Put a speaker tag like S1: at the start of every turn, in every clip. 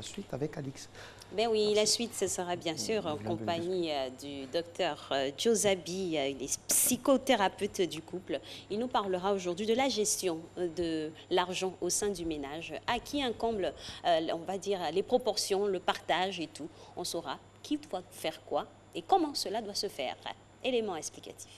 S1: la suite avec Alix.
S2: Ben oui, la suite, ce sera bien sûr en compagnie du docteur Joe Zabi, il est psychothérapeute du couple. Il nous parlera aujourd'hui de la gestion de l'argent au sein du ménage, à qui incombe, on va dire, les proportions, le partage et tout. On saura qui doit faire quoi et comment cela doit se faire. Élément explicatif.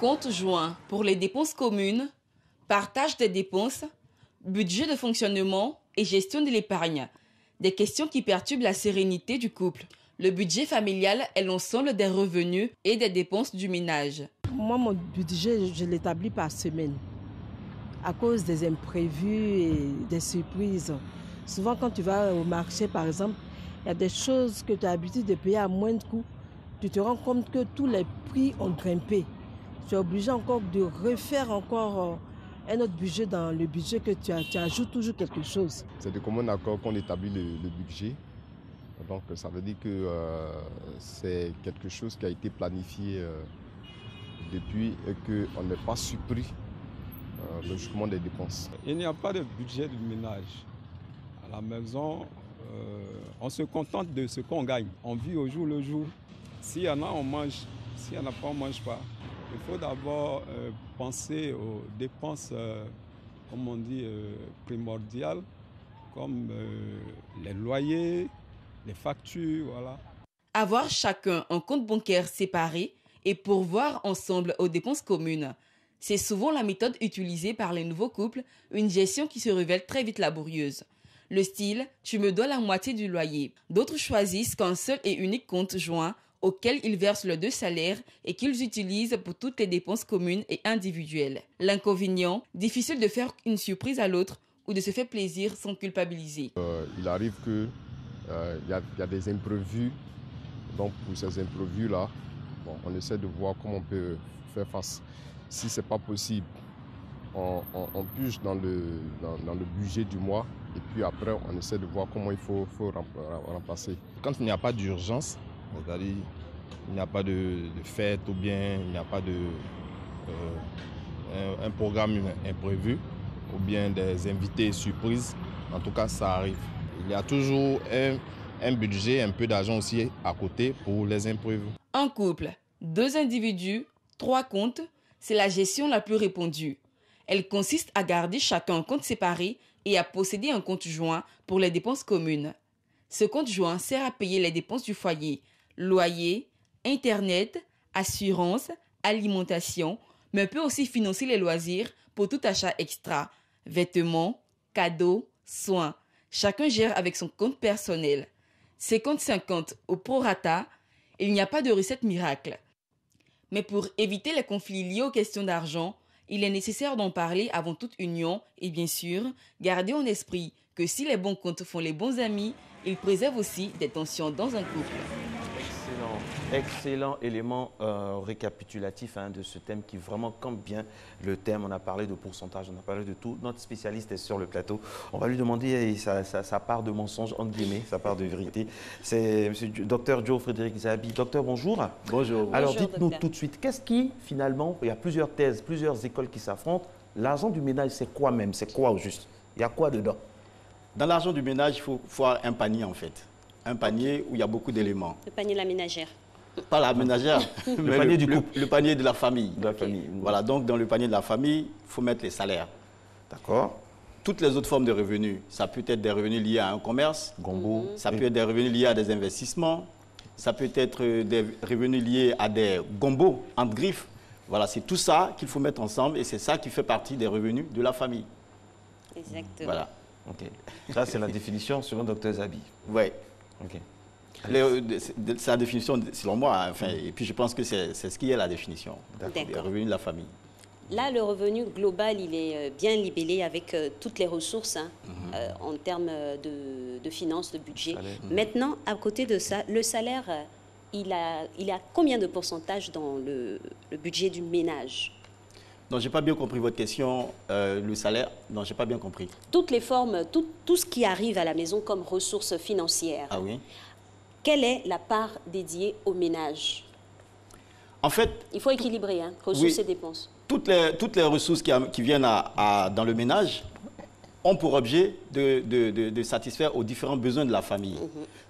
S3: Compte joint pour les dépenses communes, partage des dépenses, budget de fonctionnement et gestion de l'épargne. Des questions qui perturbent la sérénité du couple. Le budget familial est l'ensemble des revenus et des dépenses du ménage.
S4: Moi, mon budget, je l'établis par semaine. À cause des imprévus et des surprises. Souvent, quand tu vas au marché, par exemple, il y a des choses que tu as l'habitude de payer à moindre coût. Tu te rends compte que tous les prix ont grimpé. Tu es obligé encore de refaire encore un autre budget dans le budget que tu ajoutes toujours quelque chose. C'est de commun accord qu'on établit le budget. Donc ça veut dire que c'est quelque chose qui a été planifié depuis et qu'on n'est pas surpris logiquement des dépenses.
S5: Il n'y a pas de budget de ménage. À la maison, on se contente de ce qu'on gagne. On vit au jour le jour. S'il y en a, on mange. S'il n'y en a pas, on ne mange pas. Il faut d'abord penser aux dépenses, comme on dit, primordiales, comme les loyers, les factures, voilà.
S3: Avoir chacun un compte bancaire séparé et pourvoir ensemble aux dépenses communes. C'est souvent la méthode utilisée par les nouveaux couples, une gestion qui se révèle très vite laborieuse. Le style « tu me dois la moitié du loyer ». D'autres choisissent qu'un seul et unique compte joint auquel ils versent leurs 2 salaires et qu'ils utilisent pour toutes les dépenses communes et individuelles. L'inconvénient, difficile de faire une surprise à l'autre ou de se faire plaisir sans culpabiliser.
S4: Il arrive qu'il y a des imprévus. Donc pour ces imprévus-là, on essaie de voir comment on peut faire face. Si ce n'est pas possible, on pige dans le budget du mois et puis après on essaie de voir comment il faut remplacer. Quand il n'y a pas d'urgence, c'est-à-dire il n'y a pas de fête ou bien il n'y a pas un programme imprévu ou bien des invités surprises, en tout cas ça arrive. Il y a toujours un budget, un peu d'argent aussi à côté pour les imprévus.
S3: Un couple, 2 individus, 3 comptes, c'est la gestion la plus répandue. Elle consiste à garder chacun un compte séparé et à posséder un compte joint pour les dépenses communes. Ce compte joint sert à payer les dépenses du foyer, loyer, internet, assurance, alimentation, mais peut aussi financer les loisirs pour tout achat extra, vêtements, cadeaux, soins. Chacun gère avec son compte personnel. 50-50 au prorata, il n'y a pas de recette miracle. Mais pour éviter les conflits liés aux questions d'argent, il est nécessaire d'en parler avant toute union et bien sûr, garder en esprit que si les bons comptes font les bons amis, ils préservent aussi des tensions dans un couple.
S1: Excellent élément récapitulatif de ce thème qui vraiment campe bien le thème. On a parlé de pourcentage, on a parlé de tout. Notre spécialiste est sur le plateau. On va lui demander sa part de mensonge, entre guillemets, sa part de vérité. C'est M. Dr Joe Frédéric Zabi. Docteur, bonjour. Bonjour. Alors dites-nous tout de suite, qu'est-ce qui finalement, il y a plusieurs thèses, plusieurs écoles qui s'affrontent. L'argent du ménage, c'est quoi même? C'est quoi au juste? Il y a quoi dedans?
S6: Dans l'argent du ménage, il faut avoir un panier en fait. Un panier où il y a beaucoup d'éléments.
S2: Le panier de la ménagère.
S6: Pas la ménagère,
S1: le panier du couple.
S6: Le panier de la famille.
S1: De la famille.
S6: Voilà, donc dans le panier de la famille, il faut mettre les salaires. D'accord. Toutes les autres formes de revenus, ça peut être des revenus liés à un commerce,
S1: gombo.
S6: Ça peut être des revenus liés à des investissements, ça peut être des revenus liés à des gombos, entre griffes. Voilà, c'est tout ça qu'il faut mettre ensemble et c'est ça qui fait partie des revenus de la famille.
S2: Exactement.
S6: Voilà.
S1: Ok. Ça, c'est la définition selon Dr Zabi.
S6: Oui.
S1: Ok.
S6: C'est la définition, selon moi, enfin, et puis je pense que c'est ce qui est la définition des revenus de la famille.
S2: Là, le revenu global, il est bien libellé avec toutes les ressources en termes de finances, de budget. Maintenant, à côté de ça, le salaire, il a combien de pourcentage dans le budget du ménage?
S6: Non, je n'ai pas bien compris votre question. Le salaire, non, je n'ai pas bien compris.
S2: Toutes les formes, tout ce qui arrive à la maison comme ressources financières.
S6: Ah oui.
S2: quelle est la part dédiée au ménage?
S6: En fait,
S2: il faut équilibrer, hein, ressources et dépenses.
S6: Toutes les ressources qui viennent dans le ménage ont pour objet de satisfaire aux différents besoins de la famille.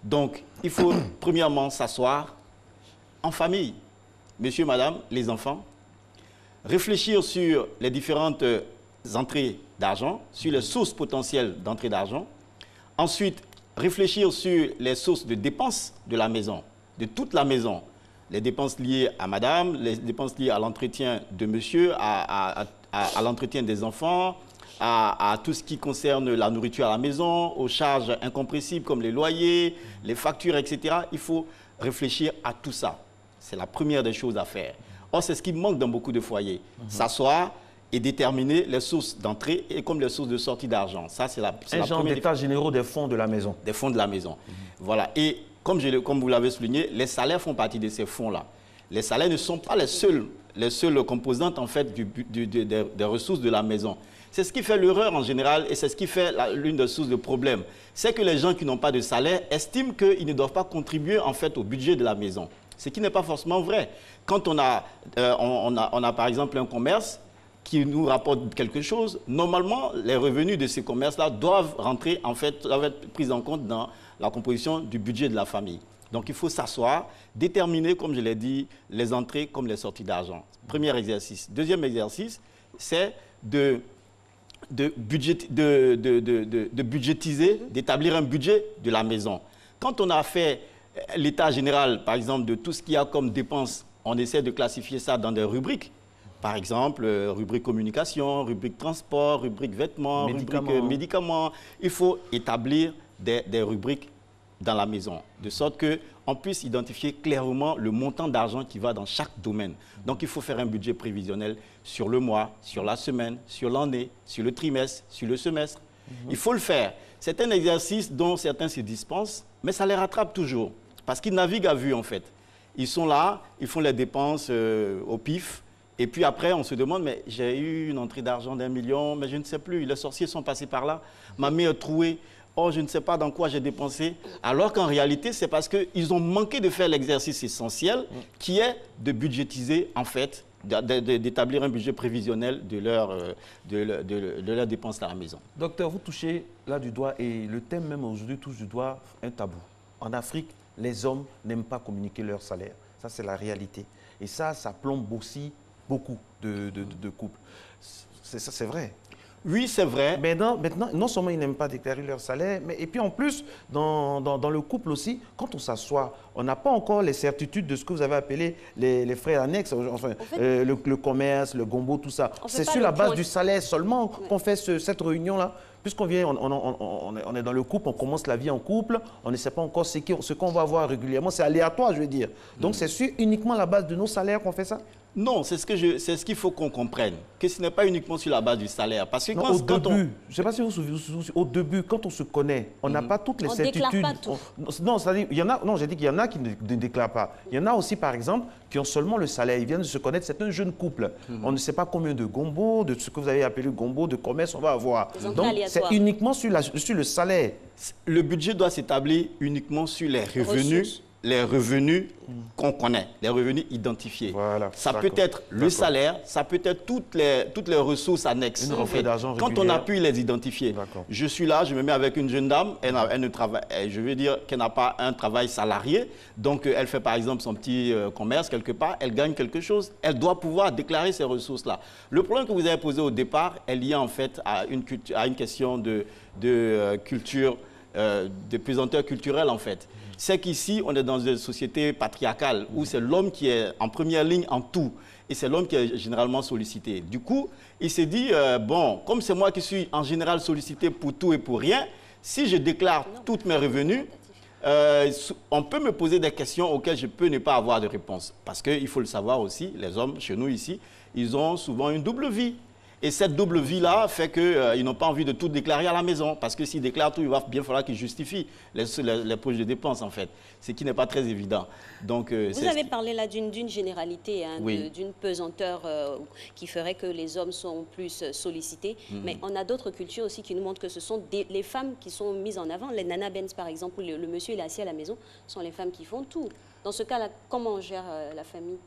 S6: Donc, il faut premièrement s'asseoir en famille, monsieur, madame, les enfants, réfléchir sur les différentes entrées d'argent, sur les sources potentielles d'entrée d'argent. Ensuite, réfléchir sur les sources de dépenses de la maison, de toute la maison. Les dépenses liées à madame, les dépenses liées à l'entretien de monsieur, à l'entretien des enfants, à tout ce qui concerne la nourriture à la maison, aux charges incompressibles comme les loyers, les factures, etc. Il faut réfléchir à tout ça. C'est la première des choses à faire. Or, c'est ce qui manque dans beaucoup de foyers. S'asseoir et déterminer les sources d'entrée et comme les sources de sortie d'argent. Ça, c'est la
S1: un genre d'état généraux des fonds de la maison.
S6: Des fonds de la maison. Voilà. Et comme vous l'avez souligné, les salaires font partie de ces fonds-là. Les salaires ne sont pas les seules composantes en fait, des ressources de la maison. C'est ce qui fait l'erreur en général et c'est ce qui fait l'une des sources de problèmes. C'est que les gens qui n'ont pas de salaire estiment qu'ils ne doivent pas contribuer en fait, au budget de la maison. Ce qui n'est pas forcément vrai. Quand on a par exemple un commerce qui nous rapporte quelque chose, normalement, les revenus de ces commerces-là doivent rentrer, en fait, doivent être pris en compte dans la composition du budget de la famille. Donc, il faut s'asseoir, déterminer, comme je l'ai dit, les entrées comme les sorties d'argent. Premier exercice. Deuxième exercice, c'est de budgétiser, d'établir un budget de la maison. Quand on a fait l'état général, par exemple, de tout ce qu'il y a comme dépenses, on essaie de classifier ça dans des rubriques. Par exemple, rubrique communication, rubrique transport, rubrique vêtements, rubrique médicaments. Il faut établir des rubriques dans la maison, de sorte qu'on puisse identifier clairement le montant d'argent qui va dans chaque domaine. Donc, il faut faire un budget prévisionnel sur le mois, sur la semaine, sur l'année, sur le trimestre, sur le semestre. Il faut le faire. C'est un exercice dont certains se dispensent, mais ça les rattrape toujours, parce qu'ils naviguent à vue, en fait. Ils sont là, ils font les dépenses au pif, et puis après, on se demande, mais j'ai eu une entrée d'argent d'1 million, mais je ne sais plus, les sorciers sont passés par là, ma main est trouée, oh, je ne sais pas dans quoi j'ai dépensé. Alors qu'en réalité, c'est parce qu'ils ont manqué de faire l'exercice essentiel, qui est de budgétiser, en fait, d'établir un budget prévisionnel de leurs dépenses à la maison.
S1: Docteur, vous touchez là du doigt, et le thème même aujourd'hui touche du doigt un tabou. En Afrique, les hommes n'aiment pas communiquer leur salaire. Ça, c'est la réalité. Et ça plombe aussi beaucoup de couples. C'est vrai.
S6: Oui, c'est vrai.
S1: Maintenant, non seulement ils n'aiment pas déclarer leur salaire, mais et puis en plus, dans le couple aussi, quand on s'assoit, on n'a pas encore les certitudes de ce que vous avez appelé les frais annexes, enfin, le commerce, le gombo, tout ça. C'est sur la base du salaire seulement qu'on fait cette réunion-là. Puisqu'on vient, on est dans le couple, on commence la vie en couple, on ne sait pas encore ce qu'on va avoir régulièrement, c'est aléatoire, je veux dire. Donc c'est sur uniquement la base de nos salaires qu'on fait ça?
S6: Non, c'est ce qu'il faut qu'on comprenne, que ce n'est pas uniquement sur la base du salaire. Parce que
S1: non, je ne sais pas si vous vous souvenez, au début, quand on se connaît, on n'a pas toutes les certitudes.
S2: On ne déclare pas tout.
S1: Non, c'est-à-dire, il y en a, non, j'ai dit qu'il y en a qui ne déclarent pas. Il y en a aussi, par exemple, qui ont seulement le salaire. Ils viennent de se connaître, c'est un jeune couple. On ne sait pas combien de gombo, de ce que vous avez appelé gombo, de commerce on va avoir. Donc, c'est uniquement sur le salaire.
S6: Le budget doit s'établir uniquement sur les revenus. Les revenus qu'on connaît, les revenus identifiés.
S1: Voilà,
S6: ça peut être le salaire, ça peut être toutes les ressources annexes. En fait, quand on a pu les identifier. Je suis là, je me mets avec une jeune dame, elle ne travaille, je veux dire qu'elle n'a pas un travail salarié, donc elle fait par exemple son petit commerce quelque part, elle gagne quelque chose, elle doit pouvoir déclarer ces ressources-là. Le problème que vous avez posé au départ est lié en fait à une question de culture, de pesanteur culturelle en fait. C'est qu'ici, on est dans une société patriarcale où c'est l'homme qui est en première ligne en tout. Et c'est l'homme qui est généralement sollicité. Du coup, il s'est dit, bon, comme c'est moi qui suis en général sollicité pour tout et pour rien, si je déclare tous mes revenus, on peut me poser des questions auxquelles je peux ne pas avoir de réponse. Parce qu'il faut le savoir aussi, les hommes, chez nous ici, ils ont souvent une double vie. Et cette double vie-là fait qu'ils n'ont pas envie de tout déclarer à la maison. Parce que s'ils déclarent tout, il va bien falloir qu'ils justifient les poches de dépenses, en fait. Ce qui n'est pas très évident. Donc,
S2: vous avez parlé là d'une généralité, hein,
S6: oui.
S2: d'une pesanteur qui ferait que les hommes sont plus sollicités. Mais on a d'autres cultures aussi qui nous montrent que ce sont les femmes qui sont mises en avant. Les Nana Benz, par exemple, où le monsieur il est assis à la maison, sont les femmes qui font tout. Dans ce cas-là, comment on gère la famille?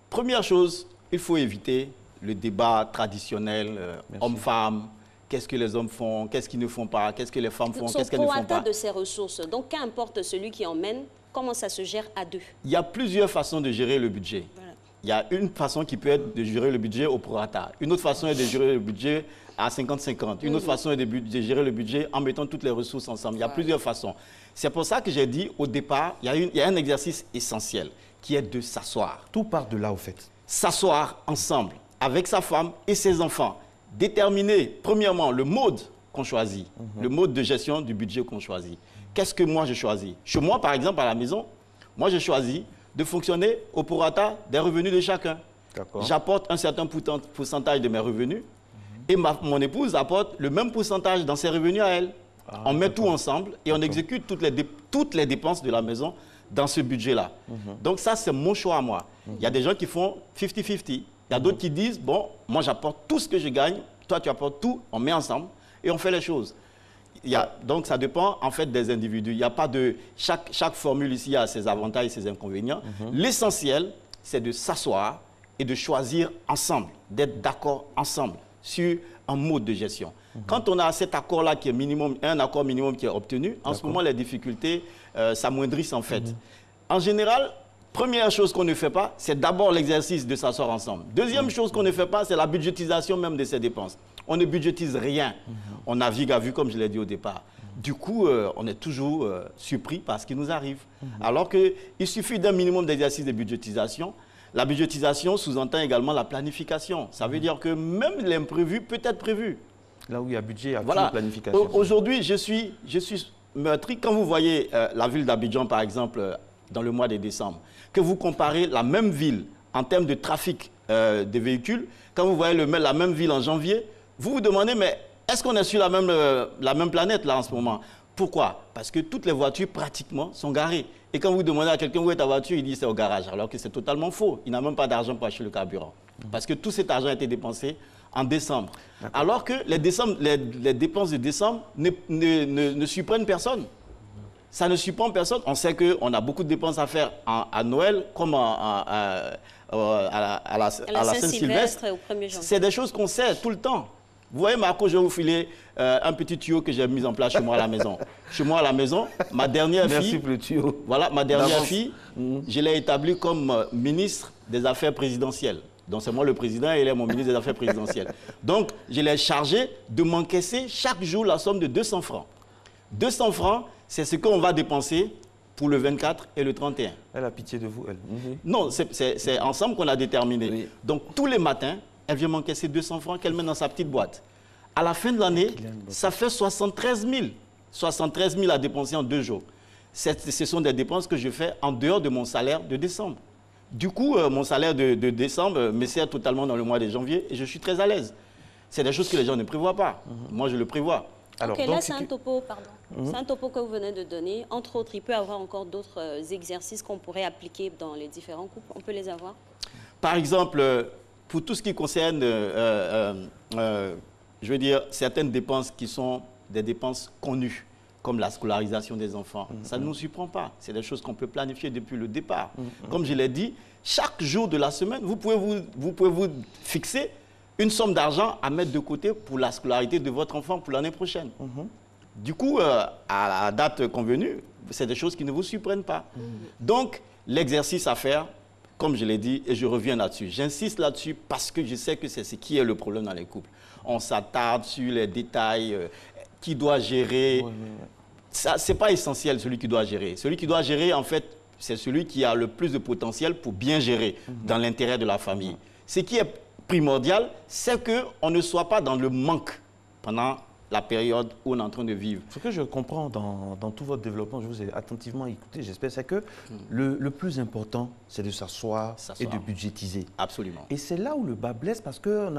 S6: Première chose, il faut éviter le débat traditionnel, homme-femme, qu'est-ce que les hommes font, qu'est-ce qu'ils ne font pas, qu'est-ce que les femmes font, qu'est-ce qu'elles ne font pas.
S2: De ses ressources. Donc, qu'importe celui qui emmène, comment ça se gère à deux?
S6: Il y a plusieurs façons de gérer le budget. Voilà. Il y a une façon qui peut être de gérer le budget au prorata. Une autre façon est de gérer le budget à 50-50. Une autre façon est de gérer le budget en mettant toutes les ressources ensemble. Il y a plusieurs façons. C'est pour ça que j'ai dit au départ, il y a un exercice essentiel qui est de s'asseoir.
S1: Tout part de là, au fait.
S6: S'asseoir ensemble avec sa femme et ses enfants. Déterminer, premièrement, le mode qu'on choisit, le mode de gestion du budget qu'on choisit. Qu'est-ce que moi je choisis? Chez moi, par exemple, à la maison, moi j'ai choisi de fonctionner au prorata des revenus de chacun. J'apporte un certain pourcentage de mes revenus et mon épouse apporte le même pourcentage dans ses revenus à elle. On met tout ensemble et on exécute toutes les dépenses de la maison dans ce budget-là. Donc ça, c'est mon choix à moi. Il y a des gens qui font 50-50. Il y a d'autres qui disent, bon, moi j'apporte tout ce que je gagne, toi tu apportes tout, on met ensemble et on fait les choses. Donc ça dépend en fait des individus. Il n'y a pas de... Chaque formule ici a ses avantages et ses inconvénients. L'essentiel, c'est de s'asseoir et de choisir ensemble, d'être d'accord ensemble sur un mode de gestion. Quand on a cet accord-là qui est minimum, un accord minimum qui est obtenu, en ce moment les difficultés s'amoindrissent en fait. En général, première chose qu'on ne fait pas, c'est d'abord l'exercice de s'asseoir ensemble. Deuxième chose qu'on ne fait pas, c'est la budgétisation même de ces dépenses. On ne budgétise rien. On navigue à vue, comme je l'ai dit au départ. Du coup, on est toujours surpris par ce qui nous arrive. Alors qu'il suffit d'un minimum d'exercice de budgétisation. La budgétisation sous-entend également la planification. Ça veut dire que même l'imprévu peut être prévu.
S1: Là où il y a budget, il y a toujours planification.
S6: Aujourd'hui, je suis meurtri. Quand vous voyez la ville d'Abidjan, par exemple, dans le mois de décembre, que vous comparez la même ville en termes de trafic des véhicules, quand vous voyez la même ville en janvier, vous vous demandez, mais est-ce qu'on est sur la même planète là en ce moment? Pourquoi? Parce que toutes les voitures pratiquement sont garées. Et quand vous demandez à quelqu'un où est ta voiture, il dit c'est au garage, alors que c'est totalement faux. Il n'a même pas d'argent pour acheter le carburant. Parce que tout cet argent a été dépensé en décembre. Alors que les dépenses de décembre ne surprennent personne. Ça ne surprend personne. On sait qu'on a beaucoup de dépenses à faire à Noël, comme à la Saint-Sylvestre. C'est des choses qu'on sait tout le temps. Vous voyez, Marco, je vais vous filer un petit tuyau que j'ai mis en place chez moi à la maison. Chez moi à la maison, ma dernière fille...
S1: Merci pour le tuyau.
S6: Voilà, ma dernière fille, je l'ai établie comme ministre des Affaires présidentielles. Donc c'est moi le président et elle est mon ministre des Affaires présidentielles. Donc je l'ai chargé de m'encaisser chaque jour la somme de 200 francs. 200 francs, c'est ce qu'on va dépenser pour le 24 et le 31.
S1: Elle a pitié de vous, elle.
S6: Non, c'est ensemble qu'on a déterminé. Oui. Donc tous les matins, elle vient m'encaisser 200 francs qu'elle met dans sa petite boîte. À la fin de l'année, ça fait 73 000. 73 000 à dépenser en 2 jours. Ce sont des dépenses que je fais en dehors de mon salaire de décembre. Du coup, mon salaire de décembre me sert totalement dans le mois de janvier et je suis très à l'aise. C'est des choses que les gens ne prévoient pas. Moi, je le prévois.
S2: Alors, ok, là, c'est un topo, pardon. C'est un topo que vous venez de donner. Entre autres, il peut y avoir encore d'autres exercices qu'on pourrait appliquer dans les différents couples. On peut les avoir?
S6: Par exemple, pour tout ce qui concerne, je veux dire, certaines dépenses qui sont des dépenses connues, comme la scolarisation des enfants, ça ne nous surprend pas. C'est des choses qu'on peut planifier depuis le départ. Comme je l'ai dit, chaque jour de la semaine, vous pouvez vous fixer une somme d'argent à mettre de côté pour la scolarité de votre enfant pour l'année prochaine. Du coup, à la date convenue, c'est des choses qui ne vous surprennent pas. Donc, l'exercice à faire, comme je l'ai dit, et je reviens là-dessus. J'insiste là-dessus parce que je sais que c'est ce qui est le problème dans les couples. On s'attarde sur les détails, qui doit gérer. Ce n'est pas essentiel, celui qui doit gérer. Celui qui doit gérer, en fait, c'est celui qui a le plus de potentiel pour bien gérer dans l'intérêt de la famille. Ce qui est primordial, c'est qu'on ne soit pas dans le manque pendant la période où on est en train de vivre.
S1: Ce que je comprends dans tout votre développement, je vous ai attentivement écouté, j'espère, c'est que le plus important, c'est de s'asseoir et de budgétiser.
S6: Absolument.
S1: Et c'est là où le bas blesse parce que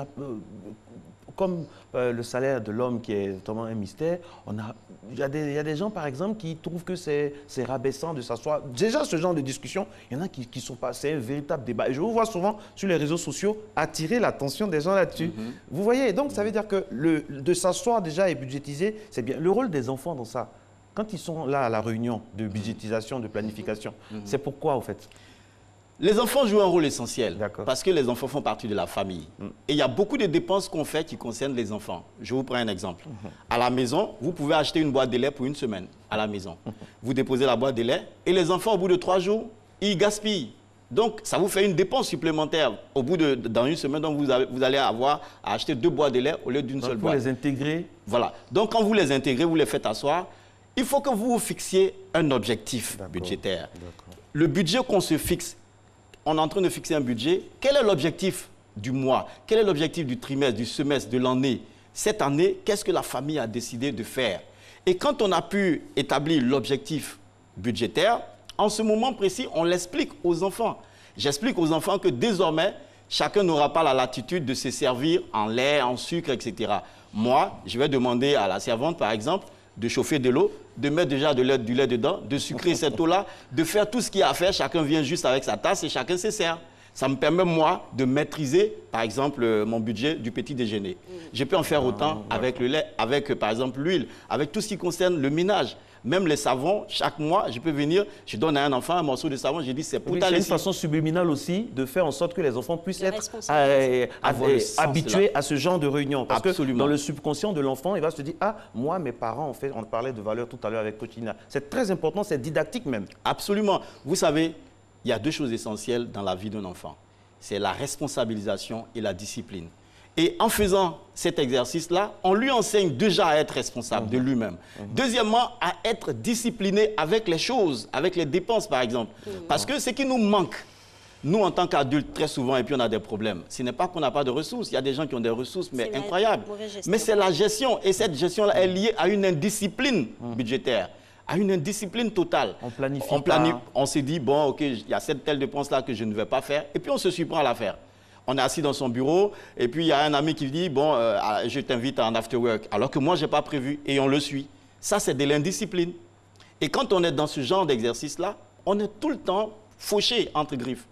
S1: comme le salaire de l'homme qui est notamment un mystère, il y a des gens, par exemple, qui trouvent que c'est rabaissant de s'asseoir. Déjà, ce genre de discussion, il y en a qui sont pas... C'est un véritable débat. Et je vous vois souvent sur les réseaux sociaux attirer l'attention des gens là-dessus. Vous voyez, donc ça veut dire que de s'asseoir déjà et budgétiser, c'est bien. Le rôle des enfants dans ça, quand ils sont là à la réunion de budgétisation, de planification, c'est pourquoi, au fait?
S6: Les enfants jouent un rôle essentiel
S1: D'accord.
S6: parce que les enfants font partie de la famille. Et il y a beaucoup de dépenses qu'on fait qui concernent les enfants. Je vous prends un exemple. À la maison, vous pouvez acheter une boîte de lait pour une semaine à la maison. Vous déposez la boîte de lait et les enfants, au bout de 3 jours, ils gaspillent. Donc, ça vous fait une dépense supplémentaire. Dans une semaine, donc vous allez avoir à acheter 2 boîtes de lait au lieu d'une seule boîte.
S1: Pour les intégrer.
S6: Voilà. Donc, quand vous les intégrez, vous les faites asseoir, il faut que vous vous fixiez un objectif budgétaire. Le budget qu'on se fixe, on est en train de fixer un budget. Quel est l'objectif du mois? Quel est l'objectif du trimestre, du semestre, de l'année? Cette année, qu'est-ce que la famille a décidé de faire? Et quand on a pu établir l'objectif budgétaire, en ce moment précis, on l'explique aux enfants. J'explique aux enfants que désormais, chacun n'aura pas la latitude de se servir en lait, en sucre, etc. Moi, je vais demander à la servante, par exemple, de chauffer de l'eau, de mettre déjà du lait dedans, de sucrer cette eau-là, de faire tout ce qu'il y a à faire. Chacun vient juste avec sa tasse et chacun se sert. Ça me permet, moi, de maîtriser, par exemple, mon budget du petit déjeuner. Je peux en faire autant avec le lait, avec, par exemple, l'huile, avec tout ce qui concerne le ménage. Même les savons, chaque mois, je peux venir, je donne à un enfant un morceau de savon, je dis c'est pour ta lessive.
S1: C'est une façon subliminale aussi de faire en sorte que les enfants puissent être habitués à ce genre de réunion. Parce que dans le subconscient de l'enfant, il va se dire, ah, moi, mes parents, on parlait de valeurs tout à l'heure avec Coachina. C'est très important, c'est didactique même.
S6: Absolument. Vous savez, il y a 2 choses essentielles dans la vie d'un enfant. C'est la responsabilisation et la discipline. Et en faisant cet exercice-là, on lui enseigne déjà à être responsable de lui-même. Deuxièmement, à être discipliné avec les choses, avec les dépenses, par exemple. Parce que ce qui nous manque, nous, en tant qu'adultes, très souvent, et puis on a des problèmes, ce n'est pas qu'on n'a pas de ressources. Il y a des gens qui ont des ressources, mais incroyables. Mais c'est la gestion. Et cette gestion-là est liée à une indiscipline budgétaire, à une indiscipline totale.
S1: On planifie
S6: on se dit, bon, OK, il y a cette telle dépense-là que je ne vais pas faire. Et puis on se surprend à la faire. On est assis dans son bureau et puis il y a un ami qui dit, bon, je t'invite à un after work, alors que moi, je n'ai pas prévu et on le suit. Ça, c'est de l'indiscipline. Et quand on est dans ce genre d'exercice-là, on est tout le temps fauché entre griffes.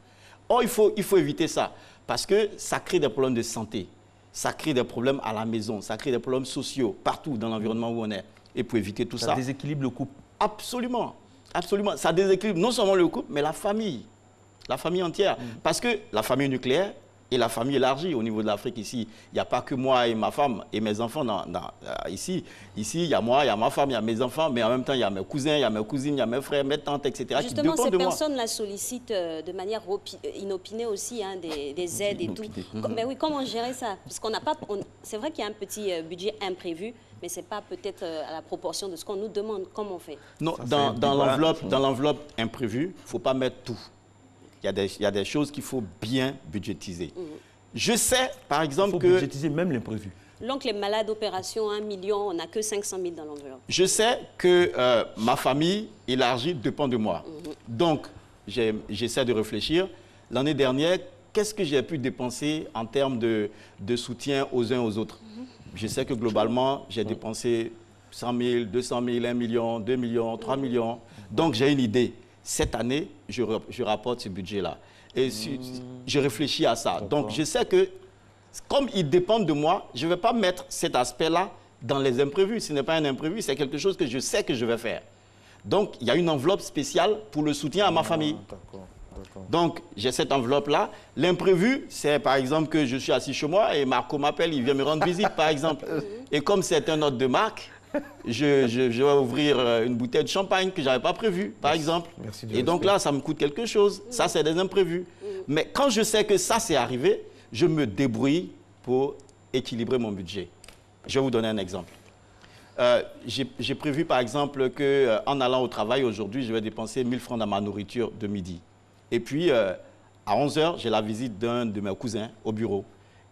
S6: Or, il faut éviter ça parce que ça crée des problèmes de santé. Ça crée des problèmes à la maison, ça crée des problèmes sociaux partout dans l'environnement où on est. Et pour éviter tout ça...
S1: Ça déséquilibre le couple.
S6: Absolument. Absolument. Ça déséquilibre non seulement le couple, mais la famille entière. Parce que la famille nucléaire et la famille élargie au niveau de l'Afrique ici, il n'y a pas que moi et ma femme et mes enfants ici. Ici, il y a moi, il y a ma femme, il y a mes enfants, mais en même temps, il y a mes cousins, il y a mes cousines, il y a mes frères, mes tantes, etc.
S2: Justement, ces personnes-là sollicitent de manière inopinée aussi des aides et tout. Mais oui, comment gérer ça? Parce qu'on n'a pas... C'est vrai qu'il y a un petit budget imprévu, mais ce n'est pas peut-être à la proportion de ce qu'on nous demande. Comment on fait?
S6: Non, dans l'enveloppe imprévue, il ne faut pas mettre tout. Il y a des choses qu'il faut bien budgétiser. Je sais, par exemple, que...
S1: Il faut budgétiser même l'imprévu.
S2: L'oncle est malade, opération, 1 million, on n'a que 500 000 dans l'enveloppe.
S6: Je sais que ma famille élargie dépend de moi. Donc, j'essaie de réfléchir. L'année dernière, qu'est-ce que j'ai pu dépenser en termes de soutien aux uns aux autres? Je sais que globalement, j'ai dépensé 100 000, 200 000, 1 million, 2 millions, 3 millions. Donc, j'ai une idée. Cette année, je rapporte ce budget-là. Et je réfléchis à ça. Donc, je sais que, comme ils dépendent de moi, je ne vais pas mettre cet aspect-là dans les imprévus. Ce n'est pas un imprévu, c'est quelque chose que je sais que je vais faire. Donc, il y a une enveloppe spéciale pour le soutien à ma famille. Donc, j'ai cette enveloppe-là. L'imprévu, c'est par exemple que je suis assis chez moi et Marco m'appelle, il vient me rendre visite, par exemple. Et comme c'est un hôte de marque, je vais ouvrir une bouteille de champagne que je n'avais pas prévue, par exemple. Et donc là, ça me coûte quelque chose. Ça, c'est des imprévus. Mais quand je sais que ça, c'est arrivé, je me débrouille pour équilibrer mon budget. Je vais vous donner un exemple. J'ai prévu, par exemple, qu'en allant au travail aujourd'hui, je vais dépenser 1 000 francs dans ma nourriture de midi. Et puis, à 11 h, j'ai la visite d'un de mes cousins au bureau.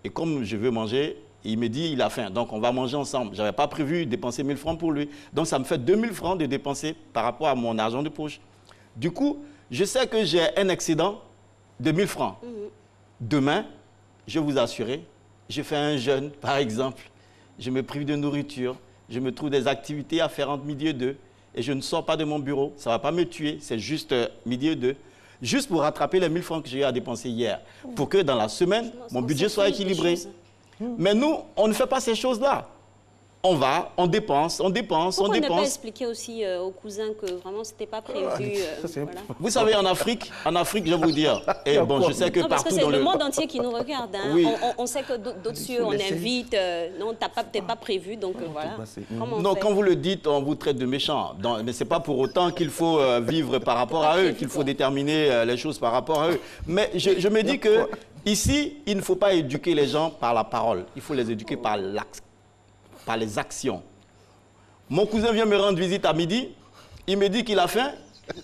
S6: Et comme je veux manger, il me dit il a faim, donc on va manger ensemble. Je n'avais pas prévu dépenser 1 000 francs pour lui. Donc, ça me fait 2 000 francs de dépenser par rapport à mon argent de poche. Du coup, je sais que j'ai un excédent de 1 000 francs. Demain, je vais vous assurer je fais un jeûne, par exemple, je me prive de nourriture, je me trouve des activités à faire entre midi et 2, et je ne sors pas de mon bureau, ça ne va pas me tuer, c'est juste midi et 2, juste pour rattraper les 1000 francs que j'ai eu à dépenser hier, pour que dans la semaine, mon budget soit équilibré. Mais nous, on ne fait pas ces choses-là. On va, on dépense, on dépense,
S2: Pourquoi
S6: on dépense.
S2: On ne pas expliquer aussi aux cousins que vraiment c'était pas prévu. Voilà.
S6: Vous savez, en Afrique, je vais vous dire, et bon, je sais que
S2: non, parce
S6: partout
S2: que
S6: dans
S2: c'est le monde entier qui nous regarde. Hein.
S6: Oui.
S2: On sait que d'autres cieux, on invite, non, t'es pas prévu, donc voilà. Comment
S6: non,
S2: on fait?
S6: quand vous le dites, on vous traite de méchants. Mais ce n'est pas pour autant qu'il faut vivre par rapport à eux, qu'il faut déterminer les choses par rapport à eux. Mais je me dis que ici, il ne faut pas éduquer les gens par la parole. Il faut les éduquer par les actions. Mon cousin vient me rendre visite à midi. Il me dit qu'il a faim.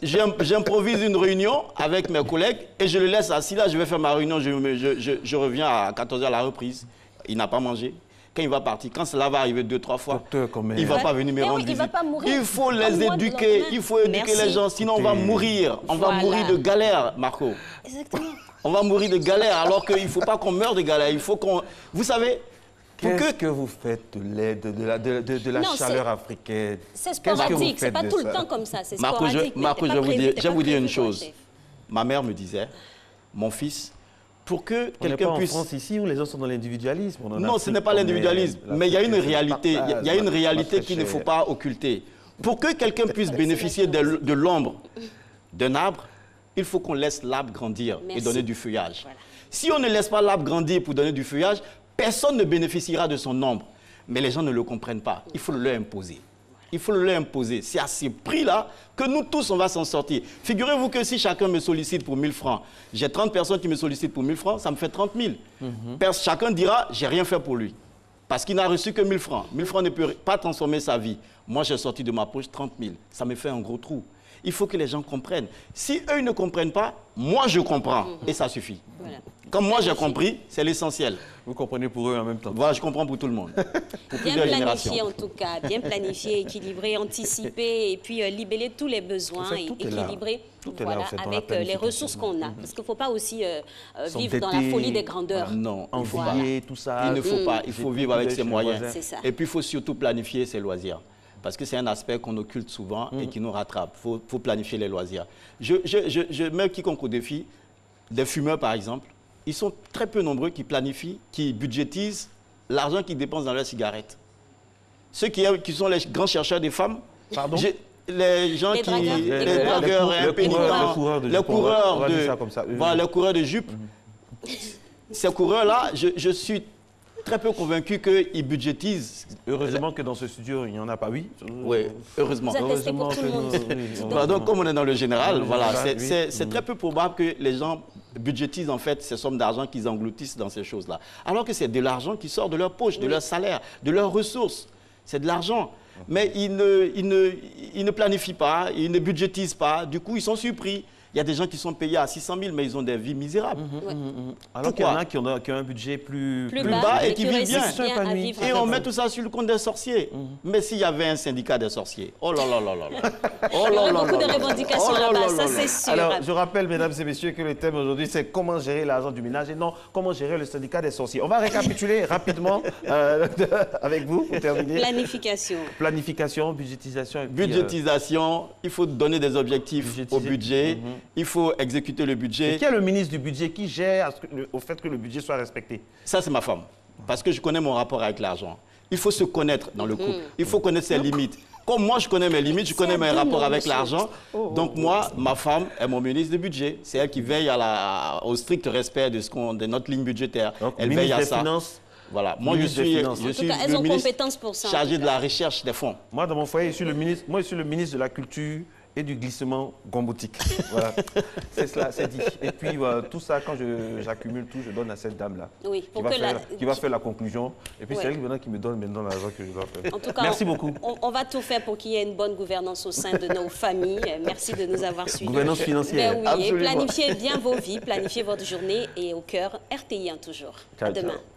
S6: J'improvise une réunion avec mes collègues et je le laisse assis là. Je vais faire ma réunion. Je reviens à 14h à la reprise. Il n'a pas mangé. Quand il va partir, quand cela va arriver 2-3 fois, il ne va pas venir me rendre visite. Il faut les éduquer. Il faut éduquer les gens. Sinon, on va mourir. On va mourir de galère, Marco.
S2: Exactement.
S6: On va mourir de galère alors qu'il ne faut pas qu'on meure de galère. Il faut qu'on... Vous savez...
S1: Qu'est-ce que vous faites de l'aide, de la chaleur africaine?
S2: C'est sporadique, c'est pas tout le temps comme ça, c'est sporadique.
S6: Marco, je vais vous dire une chose. Ma mère me disait, mon fils, pour que quelqu'un puisse...
S1: en France ici où les gens sont dans l'individualisme.
S6: Non, ce n'est pas l'individualisme, mais il y a une réalité, il y a une réalité qu'il ne faut pas occulter. Pour que quelqu'un puisse bénéficier de l'ombre d'un arbre, il faut qu'on laisse l'arbre grandir et donner du feuillage. Voilà. Si on ne laisse pas l'arbre grandir pour donner du feuillage, personne ne bénéficiera de son ombre. Mais les gens ne le comprennent pas. Il faut le leur imposer. Il faut le leur imposer. C'est à ces prix-là que nous tous, on va s'en sortir. Figurez-vous que si chacun me sollicite pour 1000 francs, j'ai 30 personnes qui me sollicitent pour 1000 francs, ça me fait 30 000. Chacun dira, j'ai rien fait pour lui. Parce qu'il n'a reçu que 1000 francs. 1000 francs ne peut pas transformer sa vie. Moi, j'ai sorti de ma poche 30 000. Ça me fait un gros trou. Il faut que les gens comprennent. Si eux ils ne comprennent pas, moi, je comprends. Et ça suffit. Voilà. Comme moi, j'ai compris, c'est l'essentiel.
S1: Vous comprenez pour eux en même temps.
S6: Voilà, je comprends pour tout le monde. Pour
S2: bien planifié en tout cas, bien planifié, équilibré, anticipé et puis libeller tous les besoins et équilibrer voilà, avec les ressources qu'on a. Parce qu'il ne faut pas aussi vivre dans la folie des grandeurs.
S6: Non,
S1: envoyer tout ça.
S6: Il ne faut pas, il faut vivre avec ses moyens.
S2: Ça.
S6: Et puis il faut surtout planifier ses loisirs. Parce que c'est un aspect qu'on occulte souvent et qui nous rattrape. Il faut planifier les loisirs. Je mets quiconque au défi, des fumeurs par exemple, ils sont très peu nombreux qui planifient, qui budgétisent l'argent qu'ils dépensent dans leurs cigarettes. Ceux qui sont les grands chercheurs des femmes, les gens les dragueurs, les coureurs de jupe. Ces coureurs-là, je suis très peu convaincu qu'ils budgétisent.
S1: Heureusement que dans ce studio, il n'y en a pas 8.
S6: Oui, heureusement.
S2: Vous êtes testé pour tout le monde.
S6: Donc, comme on est dans le général, voilà, c'est très peu probable que les gens budgétisent en fait ces sommes d'argent qu'ils engloutissent dans ces choses-là. Alors que c'est de l'argent qui sort de leur poche, de leur salaire, de leurs ressources. C'est de l'argent. Mais ils ne planifient pas, ils ne budgétisent pas. Du coup, ils sont surpris. Il y a des gens qui sont payés à 600 000, mais ils ont des vies misérables.
S1: Alors qu'il y en a qui ont un budget plus
S6: bas et qui vivent bien.
S2: Et
S6: on met tout ça sur le compte des sorciers. Mais s'il y avait un syndicat des sorciers, oh là là là là là.
S2: Oh là là. Il y aurait beaucoup de revendications là-bas, ça c'est sûr.
S1: Alors, je rappelle, mesdames et messieurs, que le thème aujourd'hui, c'est comment gérer l'argent du ménage et non comment gérer le syndicat des sorciers. On va récapituler rapidement avec vous pour terminer.
S2: Planification.
S1: Planification, budgétisation.
S6: Budgétisation, il faut donner des objectifs au budget. Il faut exécuter le budget.
S1: Et qui est le ministre du budget qui gère au fait que le budget soit respecté?
S6: Ça, c'est ma femme. Parce que je connais mon rapport avec l'argent. Il faut se connaître dans le couple. Il faut connaître ses limites. Comme moi, je connais mes limites, je connais mes rapports avec l'argent. Donc moi, ma femme est mon ministre du budget. C'est elle qui veille au strict respect de notre ligne budgétaire.
S1: Donc,
S6: elle veille à ça.
S1: Finances.
S6: Voilà, moi je suis
S2: le ministre
S6: chargé de la recherche des fonds.
S1: Moi, dans mon foyer, je suis le ministre de la culture et du glissement gombotique. Voilà. C'est cela, c'est dit. Et puis, tout ça, quand j'accumule tout, je donne à cette dame-là.
S2: Oui,
S1: qui va faire la conclusion. Et puis, c'est elle qui me donne maintenant l'argent que je dois faire.
S2: En tout cas,
S1: merci beaucoup.
S2: On va tout faire pour qu'il y ait une bonne gouvernance au sein de nos familles. Merci de nous avoir suivis.
S1: Gouvernance financière.
S2: Ben oui, et planifiez bien vos vies, planifiez votre journée et au cœur, RTI toujours.
S1: Ciao,
S2: à demain.
S1: ciao.